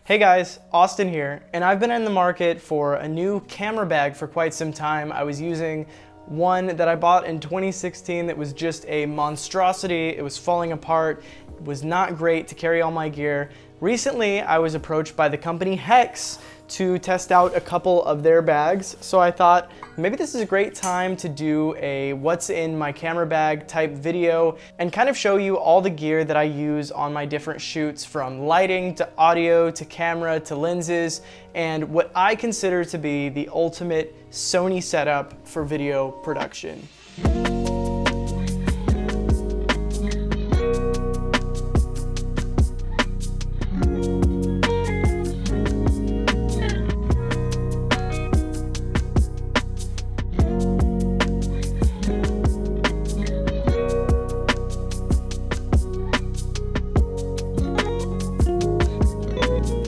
Hey guys, Austin here, and I've been in the market for a new camera bag for quite some time. I was using one that I bought in 2016 that was just a monstrosity. It was falling apart, it was not great to carry all my gear. Recently, I was approached by the company Hex to test out a couple of their bags. So I thought maybe this is a great time to do a what's in my camera bag type video and kind of show you all the gear that I use on my different shoots, from lighting to audio to camera to lenses, and what I consider to be the ultimate Sony setup for video production.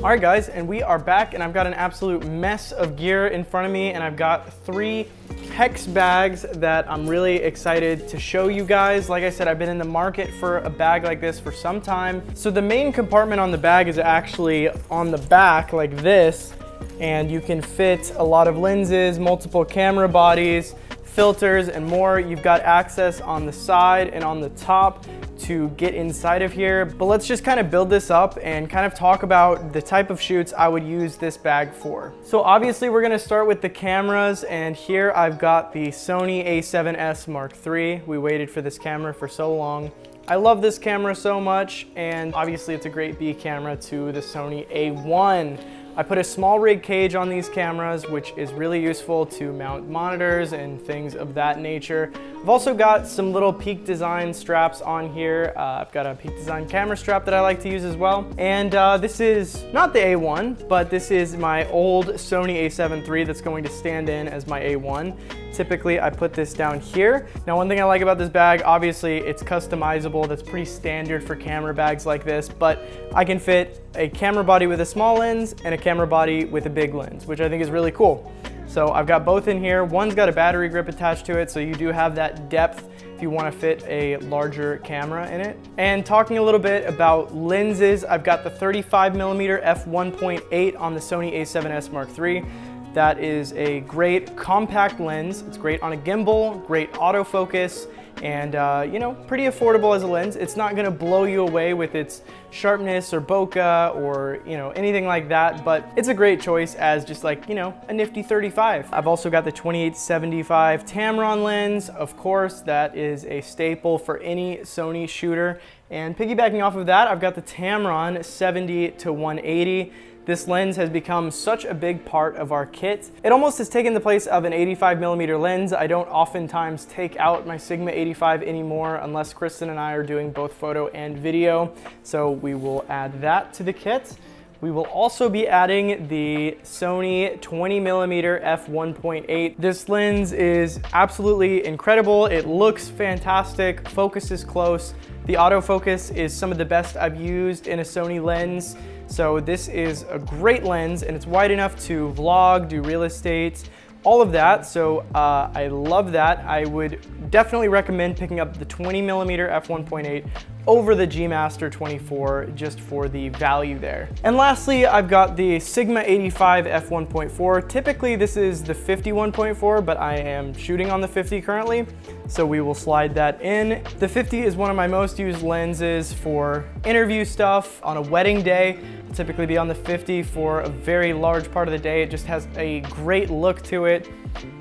All right guys, and we are back, and I've got an absolute mess of gear in front of me, and I've got 3 Hex bags that I'm really excited to show you guys. Like I said, I've been in the market for a bag like this for some time. So the main compartment on the bag is actually on the back like this, and you can fit a lot of lenses, multiple camera bodies, filters, and more. You've got access on the side and on the top to get inside of here. But let's just kind of build this up and kind of talk about the type of shoots I would use this bag for. So obviously we're gonna start with the cameras, and here I've got the Sony a7S Mark III. We waited for this camera for so long. I love this camera so much, and obviously it's a great B camera to the Sony a1. I put a small rig cage on these cameras, which is really useful to mount monitors and things of that nature. I've also got some little Peak Design straps on here. I've got a Peak Design camera strap that I like to use as well. And this is not the A1, but this is my old Sony a7 III that's going to stand in as my A1. Typically, I put this down here. Now, one thing I like about this bag, obviously it's customizable. That's pretty standard for camera bags like this, but I can fit a camera body with a small lens and a camera body with a big lens, which I think is really cool. So I've got both in here. One's got a battery grip attached to it, so you do have that depth if you want to fit a larger camera in it. And talking a little bit about lenses, I've got the 35mm f1.8 on the Sony a7S Mark III. That is a great compact lens. It's great on a gimbal, great autofocus, and you know, pretty affordable as a lens. It's not gonna blow you away with its sharpness or bokeh or, you know, anything like that, but it's a great choice as just like, you know, a nifty 35. I've also got the 28-75 Tamron lens. Of course, that is a staple for any Sony shooter. And piggybacking off of that, I've got the Tamron 70-180. This lens has become such a big part of our kit. It almost has taken the place of an 85mm lens. I don't oftentimes take out my Sigma 85 anymore unless Kristen and I are doing both photo and video. So we will add that to the kit. We will also be adding the Sony 20mm f1.8. This lens is absolutely incredible. It looks fantastic, focuses close. The autofocus is some of the best I've used in a Sony lens. So this is a great lens, and it's wide enough to vlog, do real estate, all of that. So I love that. I would definitely recommend picking up the 20mm f1.8 over the G Master 24 just for the value there. And lastly, I've got the Sigma 85 f1.4. Typically this is the 51.4, but I am shooting on the 50 currently, so we will slide that in. The 50 is one of my most used lenses for interview stuff. On a wedding day, I'll typically be on the 50 for a very large part of the day. It just has a great look to it.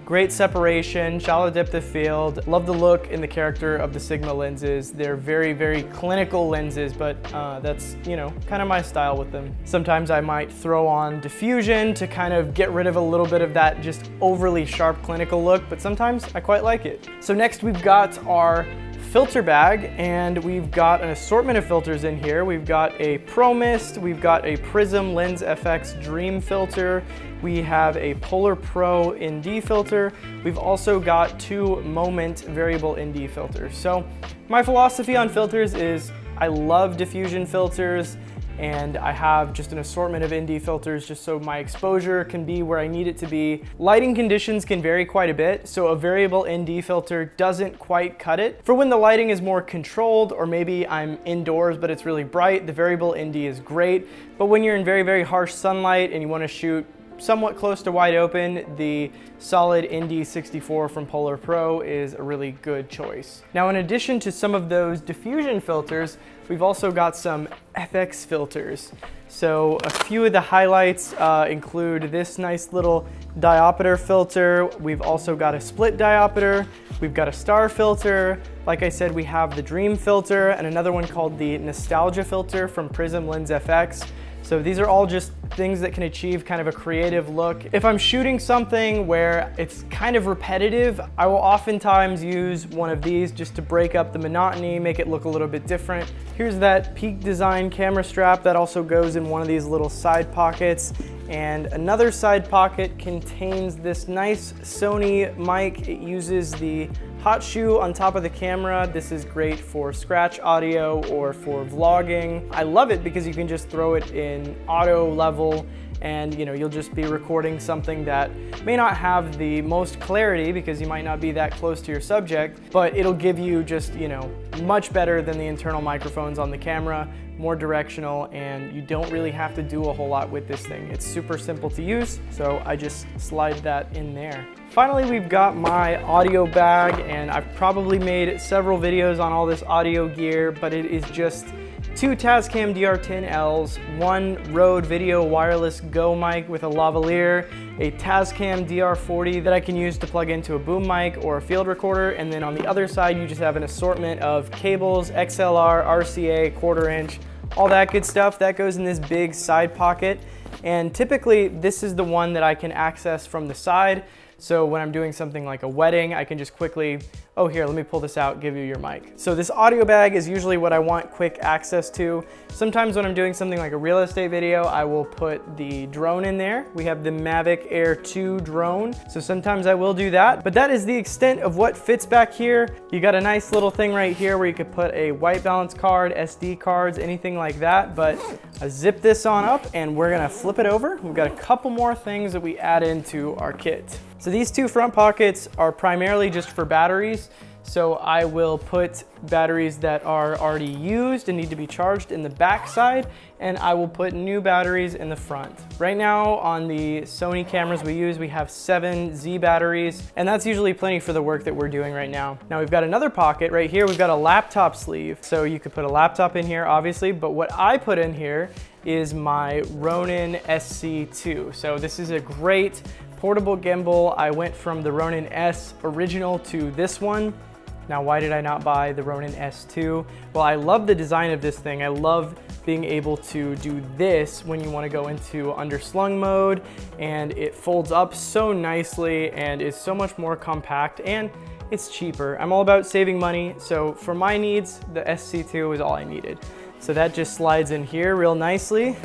Great separation, shallow depth of field. Love the look and the character of the Sigma lenses. They're very, very clinical lenses, but that's, you know, kind of my style with them. Sometimes I might throw on diffusion to kind of get rid of a little bit of that just overly sharp clinical look, but sometimes I quite like it. So next we've got our filter bag, and we've got an assortment of filters in here. We've got a Pro Mist, we've got a Prism Lens FX Dream filter, we have a Polar Pro ND filter, we've also got 2 Moment variable ND filters. So my philosophy on filters is I love diffusion filters, and I have just an assortment of ND filters just so my exposure can be where I need it to be. Lighting conditions can vary quite a bit, so a variable ND filter doesn't quite cut it. For when the lighting is more controlled, or maybe I'm indoors but it's really bright, the variable ND is great. But when you're in very, very harsh sunlight and you want to shoot somewhat close to wide open, the solid ND64 from Polar Pro is a really good choice. Now, in addition to some of those diffusion filters, we've also got some FX filters. So a few of the highlights include this nice little diopter filter. We've also got a split diopter. We've got a star filter. Like I said, we have the Dream filter and another one called the Nostalgia filter from Prism Lens FX. So these are all just things that can achieve kind of a creative look. If I'm shooting something where it's kind of repetitive, I will oftentimes use one of these just to break up the monotony, make it look a little bit different. Here's that Peak Design camera strap that also goes in one of these little side pockets. And another side pocket contains this nice Sony mic. It uses the hot shoe on top of the camera. This is great for scratch audio or for vlogging. I love it because you can just throw it in auto level and you'll just be recording something that may not have the most clarity because you might not be that close to your subject, but it'll give you just, much better than the internal microphones on the camera, more directional, and you don't really have to do a whole lot with this thing. It's super simple to use, so I just slide that in there. Finally, we've got my audio bag, and I've probably made several videos on all this audio gear, but it is just two Tascam DR10Ls, one Rode Video Wireless Go mic with a lavalier, a Tascam DR40 that I can use to plug into a boom mic or a field recorder, and then on the other side you just have an assortment of cables, XLR, RCA, 1/4 inch, all that good stuff. That goes in this big side pocket, and typically this is the one that I can access from the side. So when I'm doing something like a wedding, I can just quickly, oh here, let me pull this out, give you your mic. So this audio bag is usually what I want quick access to. Sometimes when I'm doing something like a real estate video, I will put the drone in there. We have the Mavic Air 2 drone. So sometimes I will do that, but that is the extent of what fits back here. You got a nice little thing right here where you could put a white balance card, SD cards, anything like that. But I zip this on up and we're gonna flip it over. We've got a couple more things that we add into our kit. So these two front pockets are primarily just for batteries. So I will put batteries that are already used and need to be charged in the back side, and I will put new batteries in the front. Right now on the Sony cameras we use, we have 7 Z batteries, and that's usually plenty for the work that we're doing right now. Now we've got another pocket right here. We've got a laptop sleeve. So you could put a laptop in here, obviously, but what I put in here is my Ronin SC2. So this is a great portable gimbal. I went from the Ronin S original to this one. Now, why did I not buy the Ronin S2? Well, I love the design of this thing. I love being able to do this when you want to go into underslung mode, and it folds up so nicely and is so much more compact, and it's cheaper. I'm all about saving money, so for my needs, the SC2 is all I needed. So that just slides in here real nicely.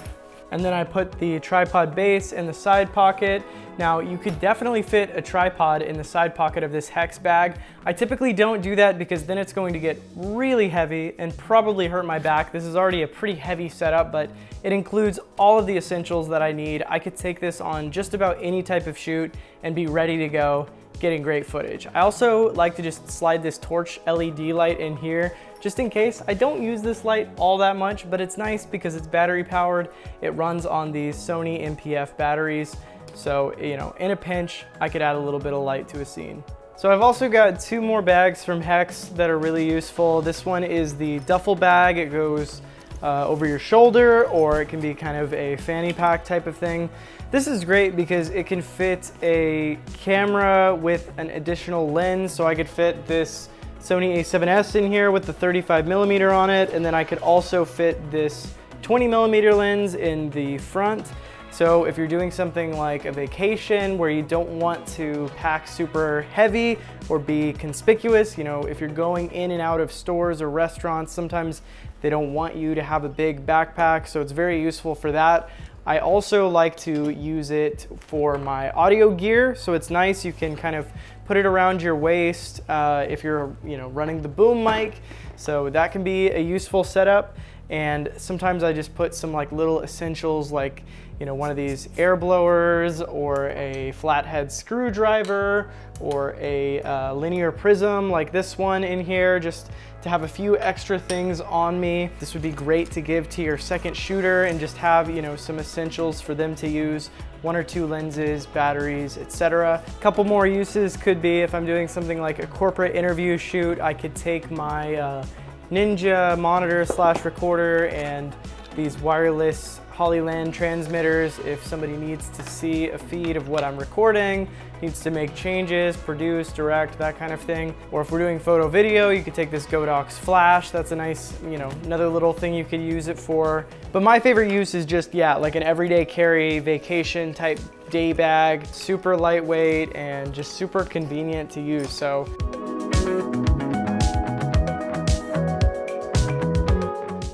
And then I put the tripod base in the side pocket. Now you could definitely fit a tripod in the side pocket of this Hex bag. I typically don't do that because then it's going to get really heavy and probably hurt my back. This is already a pretty heavy setup, but it includes all of the essentials that I need. I could take this on just about any type of shoot and be ready to go, getting great footage. I also like to just slide this torch LED light in here just in case. I don't use this light all that much, but it's nice because it's battery powered. It runs on these Sony MPF batteries. So, in a pinch, I could add a little bit of light to a scene. So I've also got 2 more bags from Hex that are really useful. This one is the duffel bag. It goes over your shoulder, or it can be kind of a fanny pack type of thing. This is great because it can fit a camera with an additional lens. So I could fit this Sony a7S in here with the 35mm on it, and then I could also fit this 20mm lens in the front. So if you're doing something like a vacation where you don't want to pack super heavy or be conspicuous, if you're going in and out of stores or restaurants, sometimes they don't want you to have a big backpack, so it's very useful for that. I also like to use it for my audio gear, so it's nice. You can kind of put it around your waist if you're running the boom mic, so that can be a useful setup. And sometimes I just put some like little essentials like, you know, one of these air blowers or a flathead screwdriver or a linear prism like this one in here, just to have a few extra things on me. This would be great to give to your second shooter and just have, you know, some essentials for them to use. 1 or 2 lenses, batteries, etc. A couple more uses could be if I'm doing something like a corporate interview shoot, I could take my Ninja monitor / recorder and these wireless Hollyland transmitters if somebody needs to see a feed of what I'm recording, needs to make changes, produce, direct, that kind of thing. Or if we're doing photo video, you could take this Godox flash. That's a nice, you know, another little thing you could use it for. But my favorite use is just, yeah, like an everyday carry, vacation type day bag, super lightweight and just super convenient to use.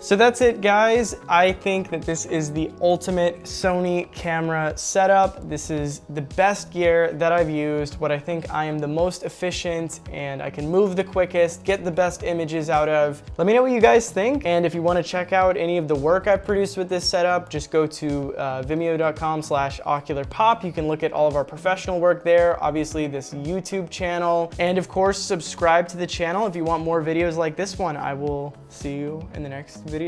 So that's it, guys. I think that this is the ultimate Sony camera setup. This is the best gear that I've used, what I think I am the most efficient and I can move the quickest, get the best images out of. Let me know what you guys think. And if you want to check out any of the work I've produced with this setup, just go to vimeo.com/ocularpop. You can look at all of our professional work there, obviously this YouTube channel, and of course, subscribe to the channel if you want more videos like this one. I will see you in the next video.